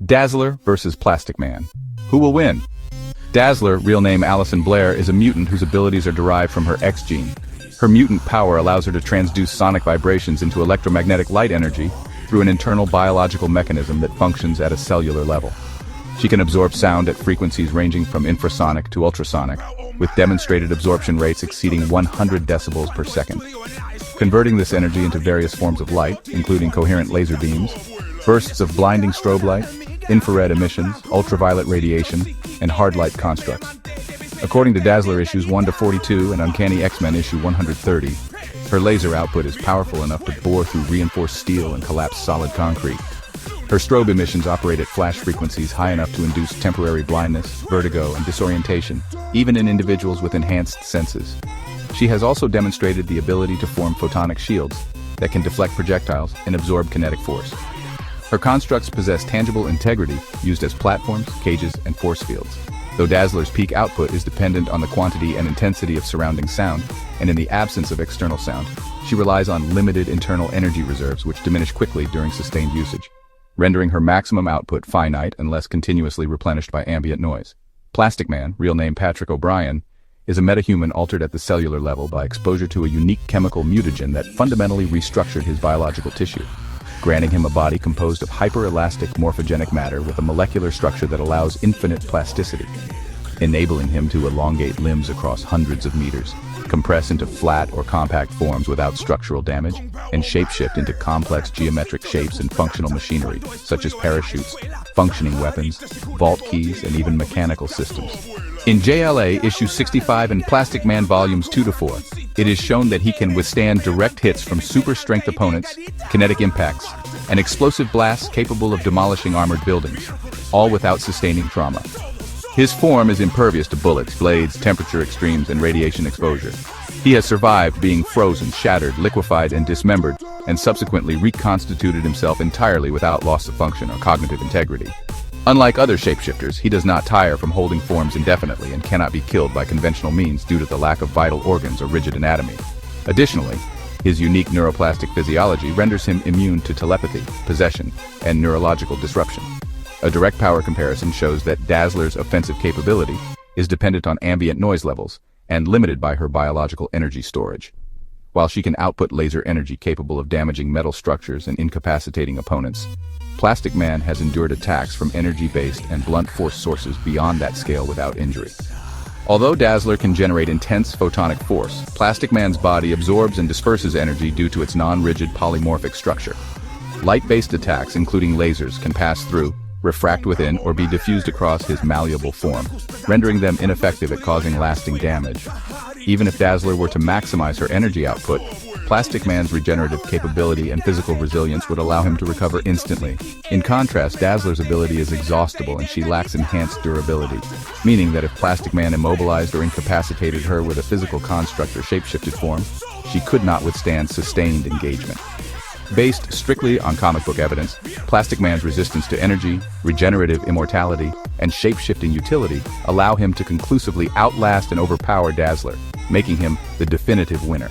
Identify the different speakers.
Speaker 1: Dazzler versus Plastic Man. Who will win? Dazzler, real name Allison Blair, is a mutant whose abilities are derived from her X gene. Her mutant power allows her to transduce sonic vibrations into electromagnetic light energy through an internal biological mechanism that functions at a cellular level. She can absorb sound at frequencies ranging from infrasonic to ultrasonic, with demonstrated absorption rates exceeding 100 decibels per second. Converting this energy into various forms of light, including coherent laser beams, bursts of blinding strobe light, infrared emissions, ultraviolet radiation, and hard light constructs. According to Dazzler issues 1 to 42 and Uncanny X-Men issue 130, her laser output is powerful enough to bore through reinforced steel and collapse solid concrete. Her strobe emissions operate at flash frequencies high enough to induce temporary blindness, vertigo, and disorientation, even in individuals with enhanced senses. She has also demonstrated the ability to form photonic shields that can deflect projectiles and absorb kinetic force. Her constructs possess tangible integrity used as platforms, cages, and force fields. Though Dazzler's peak output is dependent on the quantity and intensity of surrounding sound, and in the absence of external sound, she relies on limited internal energy reserves which diminish quickly during sustained usage, rendering her maximum output finite unless continuously replenished by ambient noise. Plastic Man, real name Patrick O'Brien, is a metahuman altered at the cellular level by exposure to a unique chemical mutagen that fundamentally restructured his biological tissue, granting him a body composed of hyper-elastic morphogenic matter with a molecular structure that allows infinite plasticity, enabling him to elongate limbs across hundreds of meters, compress into flat or compact forms without structural damage, and shapeshift into complex geometric shapes and functional machinery, such as parachutes, functioning weapons, vault keys, and even mechanical systems. In JLA issue 65 and Plastic Man volumes 2 to 4, it is shown that he can withstand direct hits from super-strength opponents, kinetic impacts, and explosive blasts capable of demolishing armored buildings, all without sustaining trauma. His form is impervious to bullets, blades, temperature extremes, and radiation exposure. He has survived being frozen, shattered, liquefied, and dismembered, and subsequently reconstituted himself entirely without loss of function or cognitive integrity. Unlike other shapeshifters, he does not tire from holding forms indefinitely and cannot be killed by conventional means due to the lack of vital organs or rigid anatomy. Additionally, his unique neuroplastic physiology renders him immune to telepathy, possession, and neurological disruption. A direct power comparison shows that Dazzler's offensive capability is dependent on ambient noise levels and limited by her biological energy storage. While she can output laser energy capable of damaging metal structures and incapacitating opponents, Plastic Man has endured attacks from energy-based and blunt force sources beyond that scale without injury. Although Dazzler can generate intense photonic force, Plastic Man's body absorbs and disperses energy due to its non-rigid polymorphic structure. Light-based attacks, including lasers, can pass through, refract within, or be diffused across his malleable form, rendering them ineffective at causing lasting damage. Even if Dazzler were to maximize her energy output, Plastic Man's regenerative capability and physical resilience would allow him to recover instantly. In contrast, Dazzler's ability is exhaustible and she lacks enhanced durability, meaning that if Plastic Man immobilized or incapacitated her with a physical construct or shapeshifted form, she could not withstand sustained engagement. Based strictly on comic book evidence, Plastic Man's resistance to energy, regenerative immortality, and shapeshifting utility allow him to conclusively outlast and overpower Dazzler, making him the definitive winner.